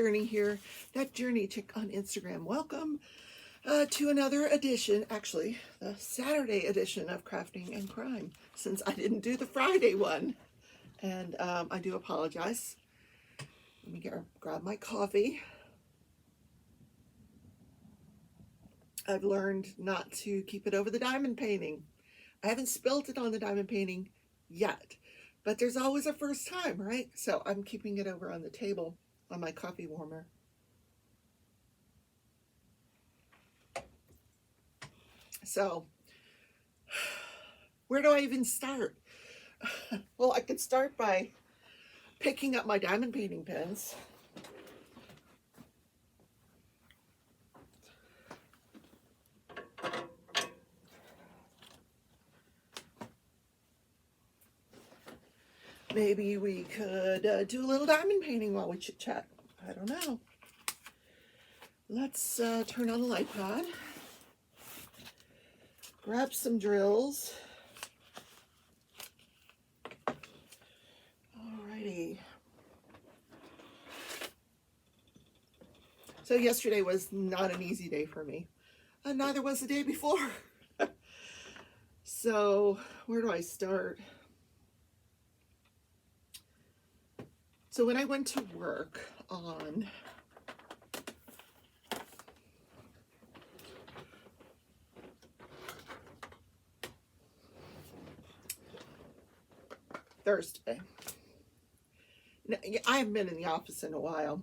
Journey here. That Journey chick on Instagram. Welcome to another edition, actually, the Saturday edition of Crafting and Crime, since I didn't do the Friday one. And I do apologize. Let me grab my coffee. I've learned not to keep it over the diamond painting. I haven't spilt it on the diamond painting yet, but there's always a first time, right? So I'm keeping it over on the table on my coffee warmer. So where do I even start? Well, I could start by picking up my diamond painting pens. Maybe we could do a little diamond painting while we chit chat. I don't know. Let's turn on the light pad. Grab some drills. Alrighty. So yesterday was not an easy day for me. Neither was the day before. So where do I start? So when I went to work on Thursday, I haven't been in the office in a while.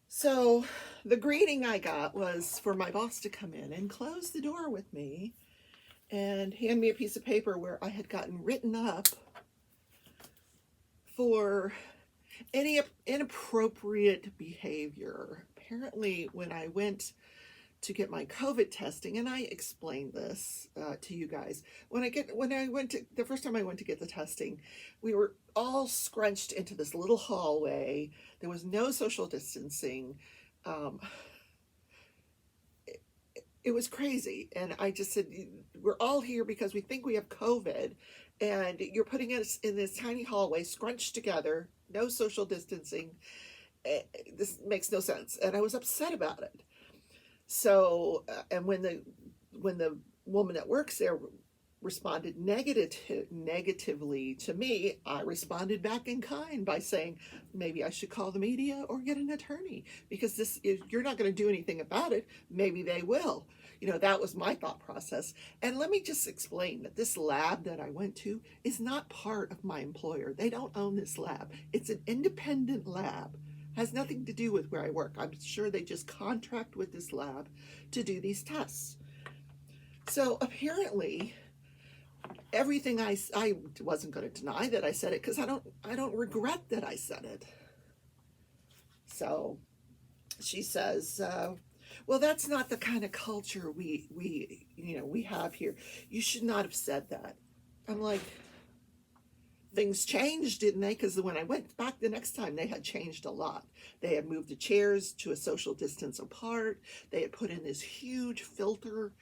So the greeting I got was for my boss to come in and close the door with me and hand me a piece of paper where I had gotten written up for any inappropriate behavior. Apparently, when I went to get my COVID testing, and I explained this to you guys, the first time I went to get the testing, we were all scrunched into this little hallway. There was no social distancing. It was crazy, and I just said, we're all here because we think we have COVID, and you're putting us in this tiny hallway scrunched together, no social distancing. This makes no sense, and I was upset about it. So and when the woman that works there responded negatively to me, I responded back in kind by saying maybe I should call the media or get an attorney, because you're not going to do anything about it. Maybe they will. That was my thought process. And let me just explain that this lab that I went to is not part of my employer. They don't own this lab. It's an independent lab. Has nothing to do with where I work. I'm sure they just contract with this lab to do these tests. So apparently, everything I wasn't going to deny that I said it, because I don't regret that I said it. So she says, well, that's not the kind of culture we have here. You should not have said that. I'm like, things changed, didn't they? Because when I went back the next time, they had changed a lot. They had moved the chairs to a social distance apart. They had put in this huge filter.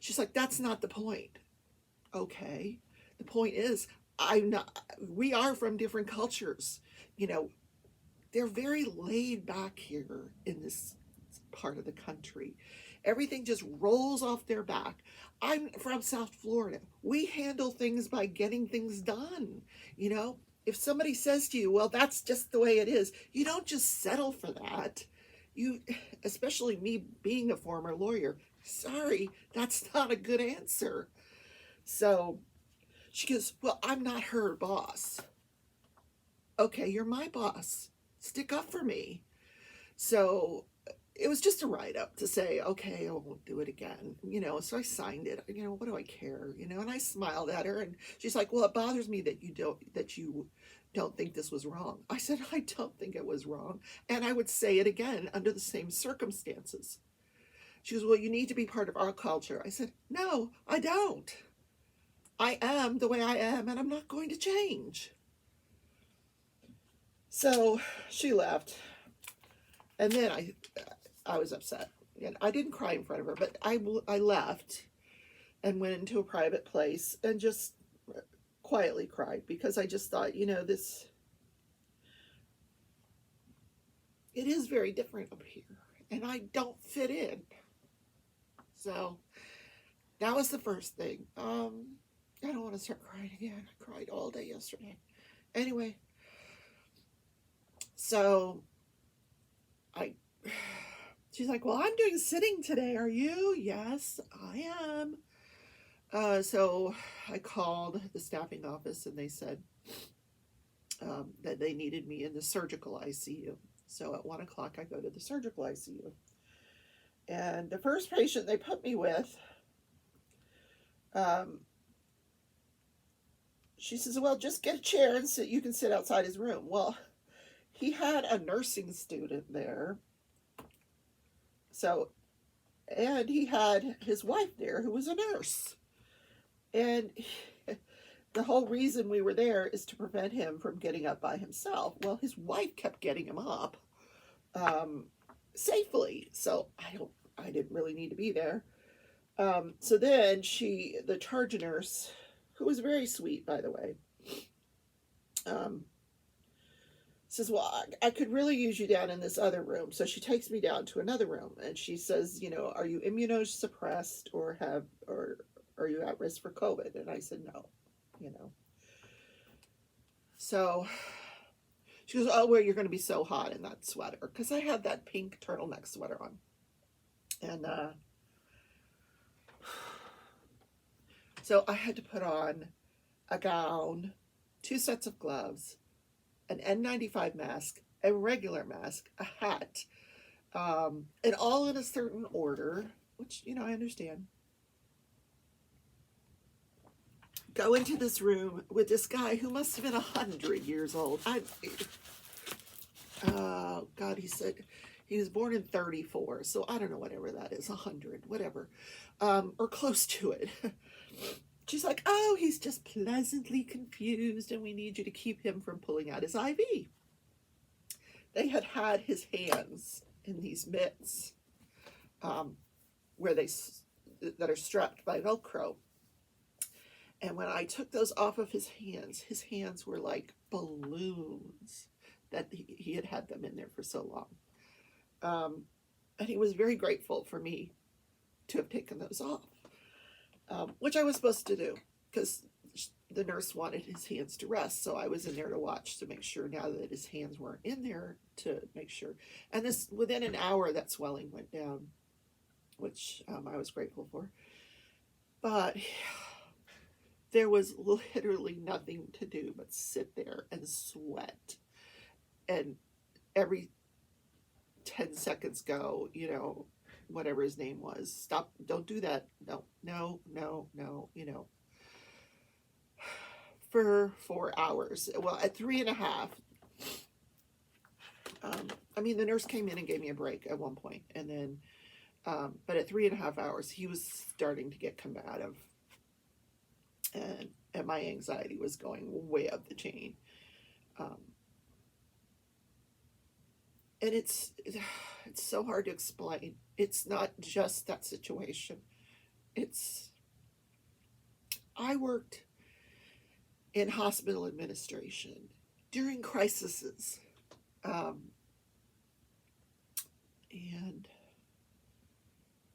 She's like, that's not the point. Okay. The point is, we are from different cultures. They're very laid back here in this part of the country. Everything just rolls off their back. I'm from South Florida. We handle things by getting things done. If somebody says to you, well, that's just the way it is, you don't just settle for that. Especially me being a former lawyer, sorry, that's not a good answer. So she goes, well, I'm not her boss. Okay, you're my boss. Stick up for me. So it was just a write-up to say, okay, I won't do it again. So I signed it. What do I care? And I smiled at her, and she's like, well, it bothers me that you don't think this was wrong. I said, I don't think it was wrong. And I would say it again under the same circumstances. She goes, well, you need to be part of our culture. I said, no, I don't. I am the way I am, and I'm not going to change. So she left. And then I was upset. And I didn't cry in front of her, but I left and went into a private place and just quietly cried, because I just thought, it is very different up here, and I don't fit in. So that was the first thing. I don't want to start crying again. I cried all day yesterday. Anyway, so I she's like, well, I'm doing sitting today. Are you? Yes, I am. So I called the staffing office and they said that they needed me in the surgical ICU. So at 1 o'clock, I go to the surgical ICU. And the first patient they put me with, she says, well, just get a chair and sit. You can sit outside his room. Well, he had a nursing student there. So, and he had his wife there who was a nurse. And the whole reason we were there is to prevent him from getting up by himself. Well, his wife kept getting him up safely. So I didn't really need to be there. So then the charge nurse, who was very sweet, by the way, says, well, I could really use you down in this other room. So she takes me down to another room and she says, are you immunosuppressed or are you at risk for COVID? And I said, no, So she goes, oh, well, you're going to be so hot in that sweater. Because I had that pink turtleneck sweater on. And so I had to put on a gown, 2 sets of gloves, an N95 mask, a regular mask, a hat, and all in a certain order, which, I understand. Go into this room with this guy who must have been 100 years old. Oh, God, he said he was born in 34, so I don't know, whatever that is, 100, whatever, or close to it. She's like, oh, he's just pleasantly confused, and we need you to keep him from pulling out his IV. They had his hands in these mitts that are strapped by Velcro. And when I took those off of his hands were like balloons that he had them in there for so long. And he was very grateful for me to have taken those off, which I was supposed to do because the nurse wanted his hands to rest. So I was in there to watch to make sure now that his hands weren't in there to make sure. And within an hour, that swelling went down, which I was grateful for. But there was literally nothing to do but sit there and sweat. And every 10 seconds go, whatever his name was, stop, don't do that. No, for 4 hours. Well, at 3.5, the nurse came in and gave me a break at one point. And then, but at 3.5 hours, he was starting to get combative. And my anxiety was going way up the chain. And it's so hard to explain. It's not just that situation. I worked in hospital administration during crises. And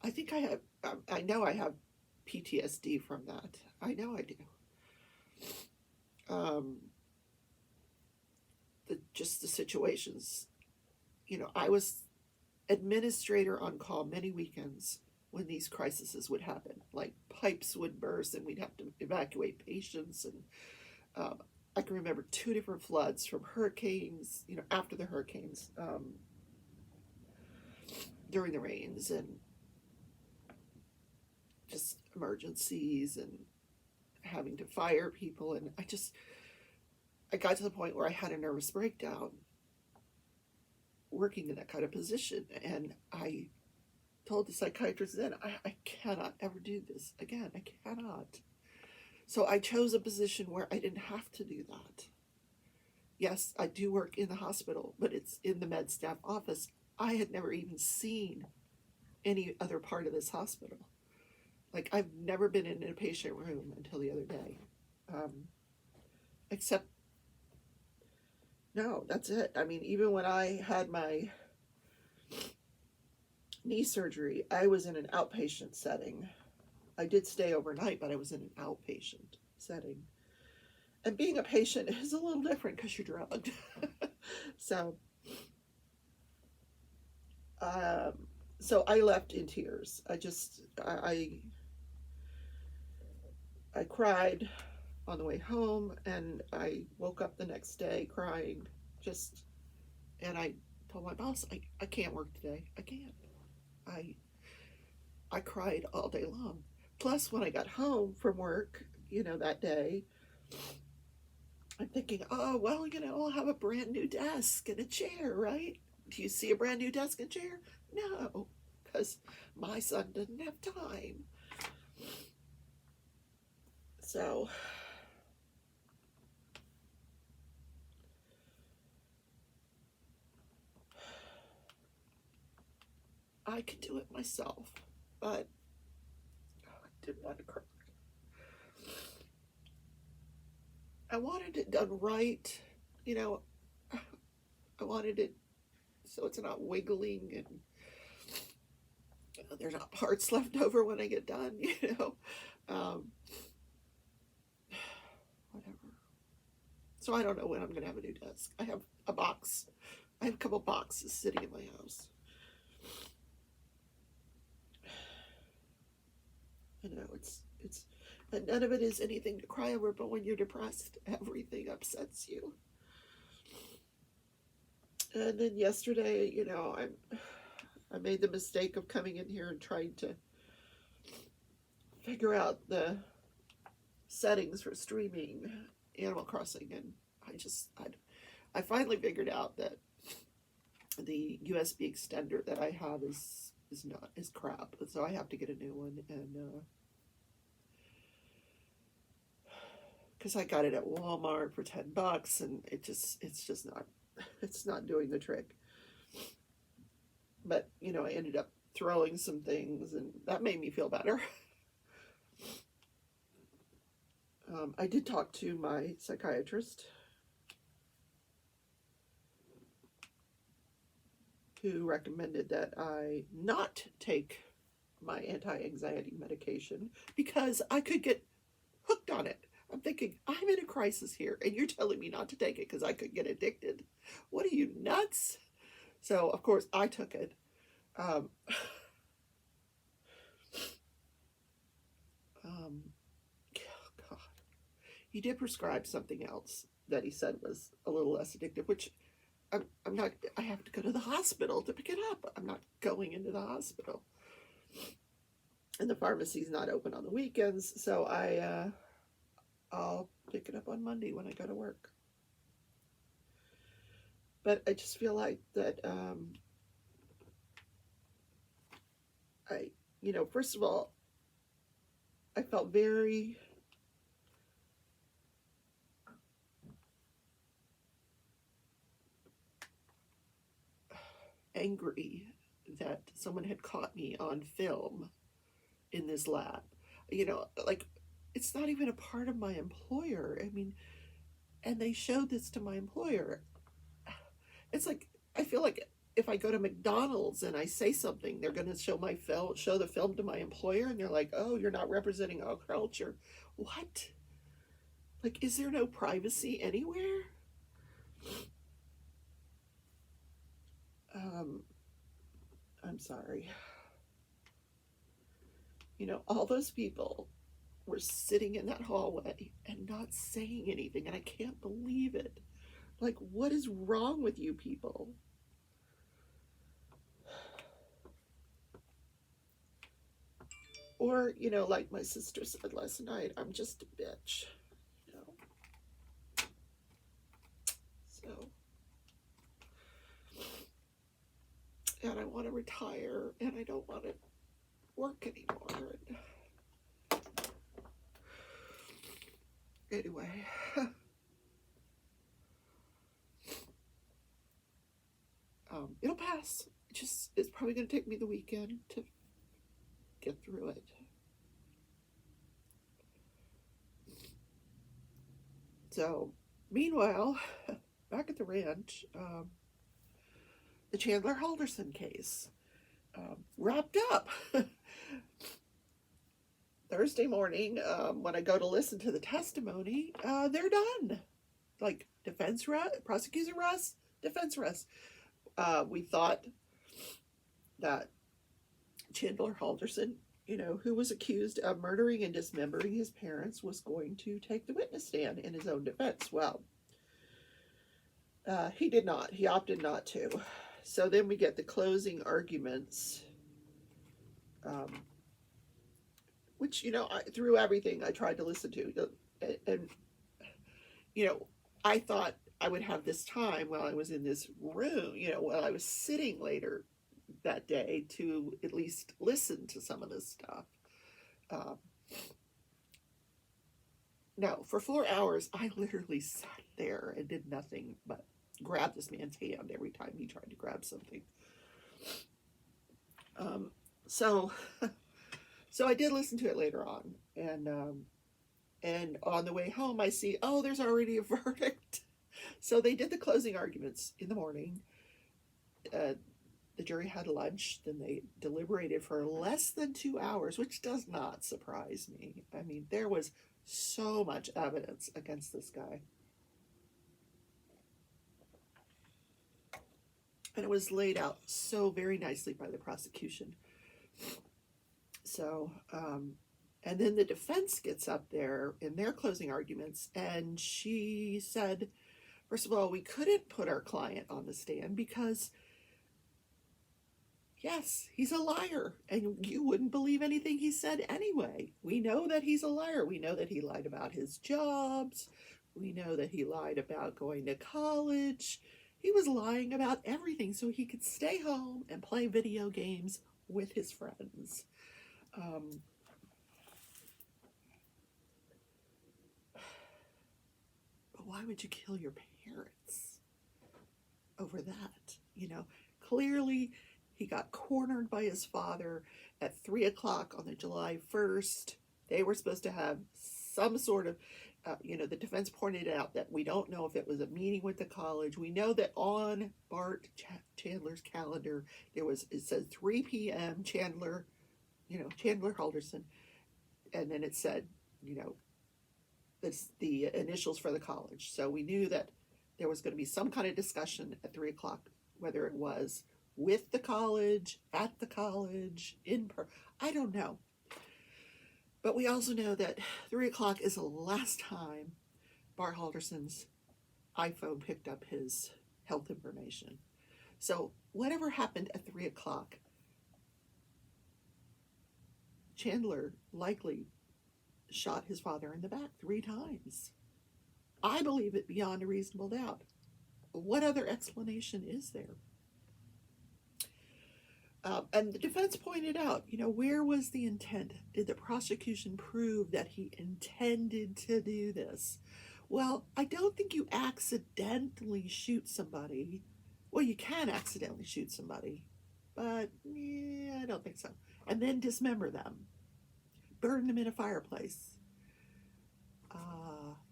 I think I know I have PTSD from that. I know I do. Just the situations, I was administrator on call many weekends when these crises would happen, like pipes would burst and we'd have to evacuate patients. And I can remember 2 different floods from hurricanes, after the hurricanes, during the rains, and just emergencies and having to fire people. And I got to the point where I had a nervous breakdown working in that kind of position. And I told the psychiatrist then, I cannot ever do this again. I cannot. So I chose a position where I didn't have to do that. Yes, I do work in the hospital, but it's in the med staff office. I had never even seen any other part of this hospital. Like, I've never been in a patient room until the other day. Except, no, that's it. Even when I had my knee surgery, I was in an outpatient setting. I did stay overnight, but I was in an outpatient setting. And being a patient is a little different because you're drugged. so, um, so I left in tears. I cried on the way home, and I woke up the next day crying. Just, and I told my boss, I can't work today. I can't. I I cried all day long. Plus, when I got home from work, that day, I'm thinking, oh, well, I'll have a brand new desk and a chair, right? Do you see a brand new desk and chair? No, because my son didn't have time. So, I could do it myself, but I didn't want to cry. I wanted it done right, you know. I wanted it so it's not wiggling and there's not parts left over when I get done, whatever. So I don't know when I'm going to have a new desk. I have a box. I have a couple boxes sitting in my house. I know and none of it is anything to cry over, but when you're depressed, everything upsets you. And then yesterday, I made the mistake of coming in here and trying to figure out the settings for streaming Animal Crossing, and I finally figured out that the USB extender that I have is crap, so I have to get a new one, and because I got it at Walmart for $10, and it's not doing the trick. But I ended up throwing some things, and that made me feel better. I did talk to my psychiatrist, who recommended that I not take my anti-anxiety medication because I could get hooked on it. I'm thinking, I'm in a crisis here, and you're telling me not to take it because I could get addicted. What are you, nuts? So, of course, I took it. Um, God. He did prescribe something else that he said was a little less addictive, which I'm not, I have to go to the hospital to pick it up. I'm not going into the hospital. And the pharmacy's not open on the weekends, so I'll pick it up on Monday when I go to work. But I just feel like that, first of all, I felt very angry that someone had caught me on film in this lab. Like, it's not even a part of my employer. I mean, and they showed this to my employer. It's like, I feel like if I go to McDonald's and I say something, they're going to show the film to my employer, and they're like, "Oh, you're not representing our culture." What? Like, is there no privacy anywhere? I'm sorry. All those people were sitting in that hallway and not saying anything, and I can't believe it. Like, what is wrong with you people? Or, like my sister said last night, I'm just a bitch. So, and I want to retire, and I don't want to work anymore. Anyway. It'll pass. It's probably going to take me the weekend to get through it. So, meanwhile, back at the ranch, the Chandler Halderson case. wrapped up. Thursday morning, when I go to listen to the testimony, they're done. Like defense rest, prosecution rest, defense rest. We thought that Chandler Halderson, who was accused of murdering and dismembering his parents, was going to take the witness stand in his own defense. Well, he did not. He opted not to. So then we get the closing arguments, which, through everything I tried to listen to. And, I thought I would have this time while I was in this room, while I was sitting later that day to at least listen to some of this stuff. No, for 4 hours, I literally sat there and did nothing but grab this man's hand every time he tried to grab something. So I did listen to it later on, and on the way home, I see, there's already a verdict. So they did the closing arguments in the morning. The jury had lunch, then they deliberated for less than 2 hours, which does not surprise me. I mean, there was so much evidence against this guy. And it was laid out so very nicely by the prosecution. So, and then the defense gets up there in their closing arguments, and she said, first of all, we couldn't put our client on the stand because, yes, he's a liar, and you wouldn't believe anything he said anyway. We know that he's a liar. We know that he lied about his jobs. We know that he lied about going to college. He was lying about everything so he could stay home and play video games with his friends. But why would you kill your parents over that? Clearly he got cornered by his father at 3:00 on the July 1st. They were supposed to have some sort of, the defense pointed out that we don't know if it was a meeting with the college. We know that on Bart Chandler's calendar, it said 3 p.m. Chandler Halderson, and then it said, it's the initials for the college. So we knew that there was going to be some kind of discussion at 3:00, whether it was with the college, at the college, I don't know. But we also know that 3:00 is the last time Bart Halderson's iPhone picked up his health information. So whatever happened at 3:00, Chandler likely shot his father in the back 3 times. I believe it beyond a reasonable doubt. What other explanation is there? And the defense pointed out, where was the intent? Did the prosecution prove that he intended to do this? Well, I don't think you accidentally shoot somebody. Well, you can accidentally shoot somebody, but I don't think so. And then dismember them. Burn them in a fireplace.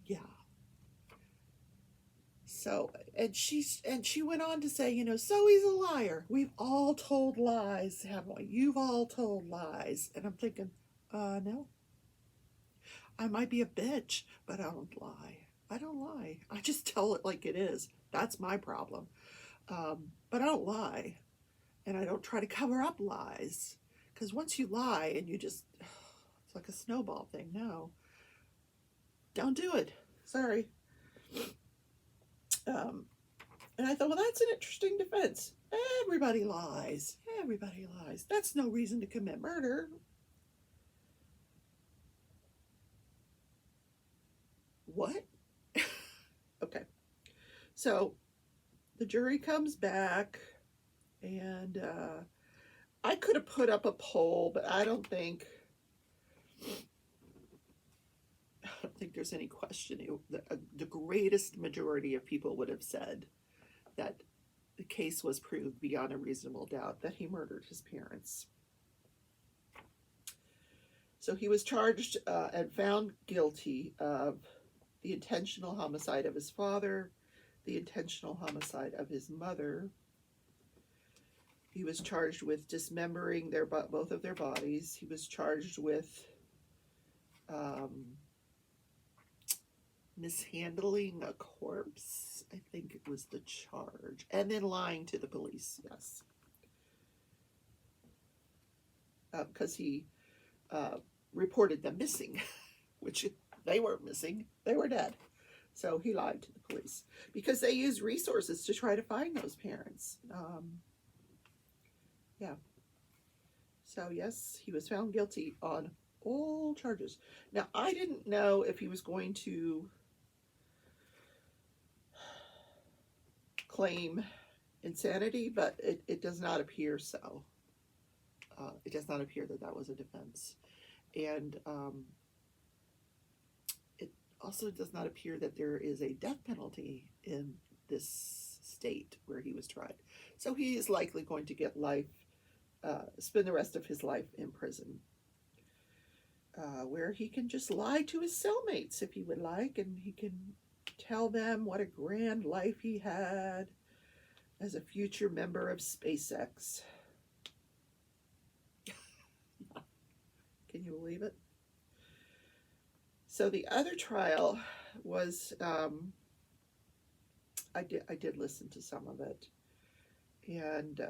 Yeah. So, and she went on to say, so he's a liar. We've all told lies, haven't we? You've all told lies. And I'm thinking, no. I might be a bitch, but I don't lie. I don't lie. I just tell it like it is. That's my problem. But I don't lie. And I don't try to cover up lies. Because once you lie and it's like a snowball thing. No. Don't do it. Sorry. And I thought, well, that's an interesting defense. Everybody lies. Everybody lies. That's no reason to commit murder. What? Okay. So the jury comes back, and I could have put up a poll, but I don't think there's any question. The greatest majority of people would have said that the case was proved beyond a reasonable doubt that he murdered his parents. So he was charged and found guilty of the intentional homicide of his father, the intentional homicide of his mother, He was charged with dismembering both of their bodies. He was charged with mishandling a corpse. I think it was the charge. And then lying to the police, yes. Because he reported them missing, which they weren't missing. They were dead. So he lied to the police because they used resources to try to find those parents. Yeah. So yes, he was found guilty on all charges. Now, I didn't know if he was going to claim insanity, but it does not appear so. It does not appear that that was a defense. And it also does not appear that there is a death penalty in this state where he was tried. So he is likely going to get life, spend the rest of his life in prison, where he can just lie to his cellmates if he would like, and he can tell them what a grand life he had as a future member of SpaceX. Can you believe it? So the other trial was, I did listen to some of it, and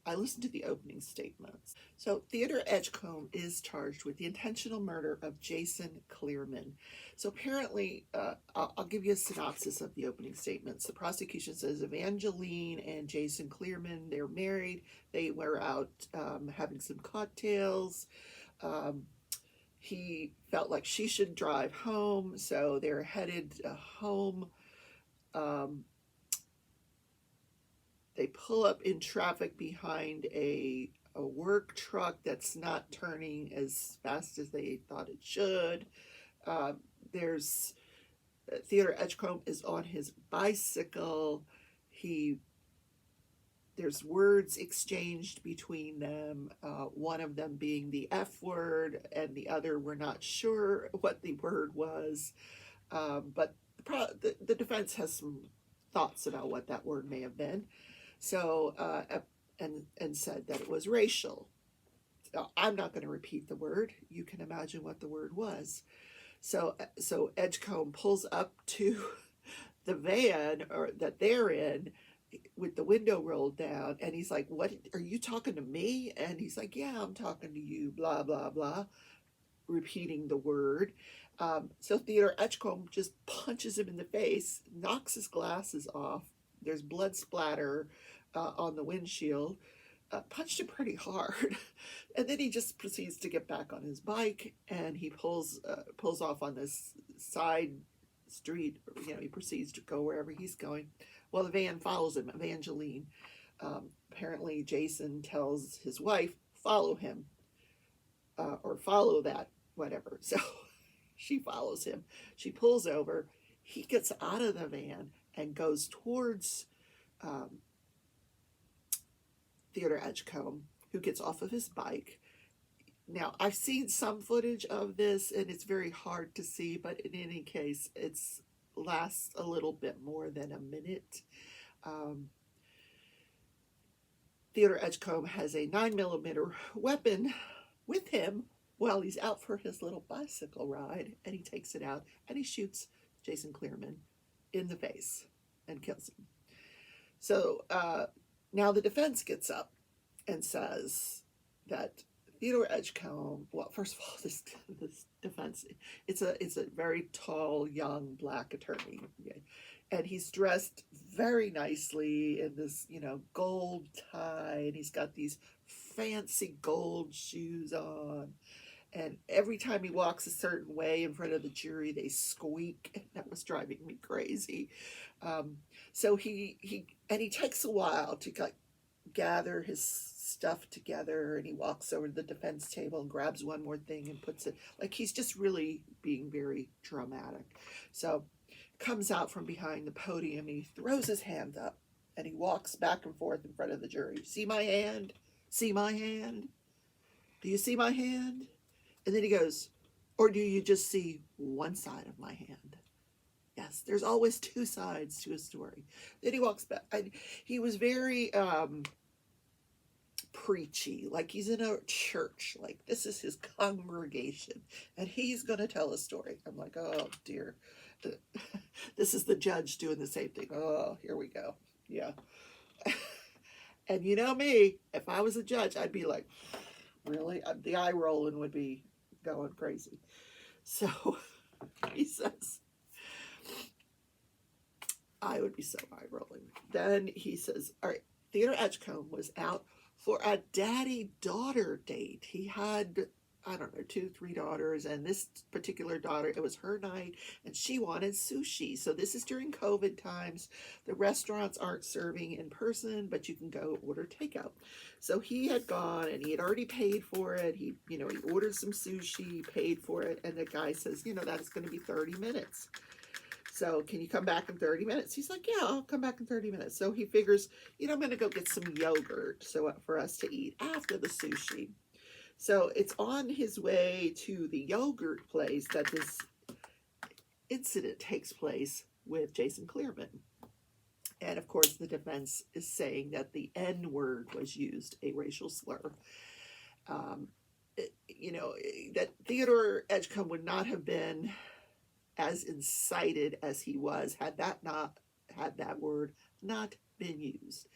I listened to the opening statements. So Theodore Edgecombe is charged with the intentional murder of Jason Clearman. So apparently, I'll give you a synopsis of the opening statements. The prosecution says Evangeline and Jason Clearman, they're married. They were out having some cocktails. He felt like she should drive home, so they're headed home. They pull up in traffic behind a work truck that's not turning as fast as they thought it should. There's Theodore Edgecombe is on his bicycle. There's words exchanged between them, one of them being the F word, and the other, we're not sure what the word was. But the defense has some thoughts about what that word may have been. So, and said that it was racial. I'm not going to repeat the word. You can imagine what the word was. So Edgecombe pulls up to the van that they're in with the window rolled down, and he's like, "What, are you talking to me?" And he's like, "Yeah, I'm talking to you, blah, blah, blah," repeating the word. So Theodore Edgecombe just punches him in the face, knocks his glasses off. There's blood splatter on the windshield. Punched him pretty hard. And then he just proceeds to get back on his bike, and he pulls off on this side street. He proceeds to go wherever he's going. Well, the van follows him, Evangeline. Apparently, Jason tells his wife, follow him, or follow that, whatever. So she follows him. She pulls over. He gets out of the van and goes towards Theodore Edgecombe, who gets off of his bike. Now, I've seen some footage of this, and it's very hard to see, but in any case, it lasts a little bit more than a minute. Theodore Edgecombe has a 9mm weapon with him while he's out for his little bicycle ride, and he takes it out, and he shoots Jason Clearman in the face and kills him. So now the defense gets up and says that Theodore Edgecombe, well, first of all, this defense, it's a very tall, young black attorney, and he's dressed very nicely in this, gold tie, and he's got these fancy gold shoes on. And every time he walks a certain way in front of the jury, they squeak. And that was driving me crazy. So he takes a while to gather his stuff together, and he walks over to the defense table and grabs one more thing and puts it, like he's just really being very dramatic. So comes out from behind the podium, and he throws his hand up, and he walks back and forth in front of the jury. See my hand? See my hand? Do you see my hand? And then he goes, Or do you just see one side of my hand? Yes, there's always two sides to a story. Then he walks back. He was very preachy, like he's in a church, like this is his congregation, and he's going to tell a story. I'm like, oh dear. This is the judge doing the same thing. Oh, here we go. Yeah. And you know me, if I was a judge, I'd be like, really? The eye rolling would be going crazy. So he says, I would be so eye rolling. Then he says, all right, Theodore Edgecombe was out for a daddy daughter date. He had, I don't know, 2, 3 daughters, and this particular daughter, it was her night, and she wanted sushi. So this is during COVID times. The restaurants aren't serving in person, but you can go order takeout. So he had gone, and he had already paid for it. He ordered some sushi, paid for it, and the guy says, that's going to be 30 minutes. So can you come back in 30 minutes? He's like, yeah, I'll come back in 30 minutes. So he figures, I'm going to go get some yogurt for us to eat after the sushi. So it's on his way to the yogurt place that this incident takes place with Jason Clearman. And of course, the defense is saying that the N word was used, a racial slur. That Theodore Edgecombe would not have been as incited as he was had that word not been used.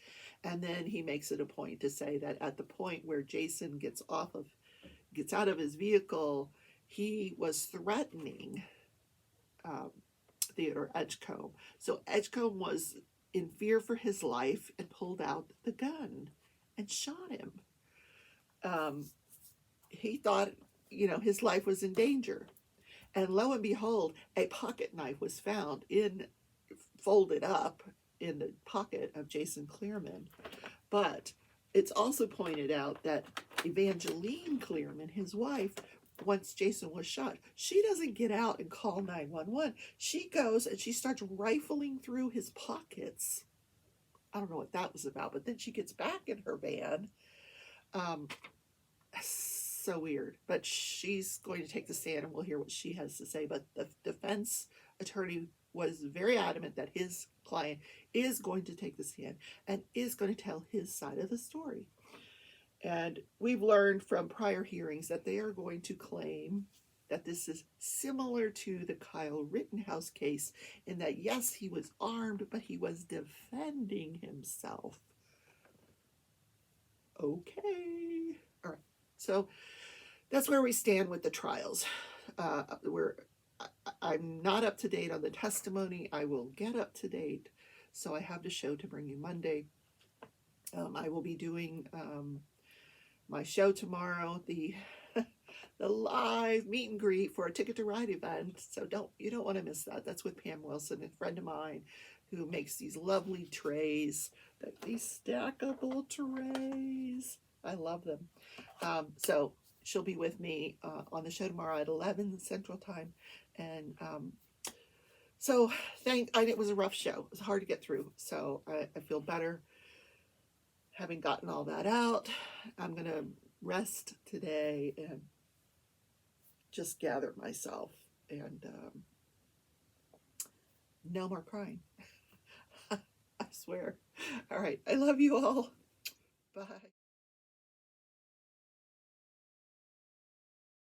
And then he makes it a point to say that at the point where Jason gets out of his vehicle, he was threatening Theodore Edgecombe. So Edgecombe was in fear for his life and pulled out the gun and shot him. He thought, his life was in danger. And lo and behold, a pocket knife was found folded up in the pocket of Jason Clearman. But it's also pointed out that Evangeline Clearman, his wife, once Jason was shot, she doesn't get out and call 911. She goes and she starts rifling through his pockets. I don't know what that was about, but then she gets back in her van. So weird, but she's going to take the stand and we'll hear what she has to say. But the defense attorney was very adamant that his client is going to take the stand and is going to tell his side of the story. And we've learned from prior hearings that they are going to claim that this is similar to the Kyle Rittenhouse case in that, yes, he was armed, but he was defending himself. Okay. All right. So that's where we stand with the trials. I'm not up to date on the testimony. I will get up to date. So I have the show to bring you Monday. I will be doing my show tomorrow, the live meet and greet for a Ticket to Ride event. So you don't want to miss that. That's with Pam Wilson, a friend of mine who makes these lovely trays, these stackable trays. I love them. So she'll be with me on the show tomorrow at 11 Central Time. And so it was a rough show. It was hard to get through. So I feel better having gotten all that out. I'm going to rest today and just gather myself and no more crying. I swear. All right. I love you all. Bye.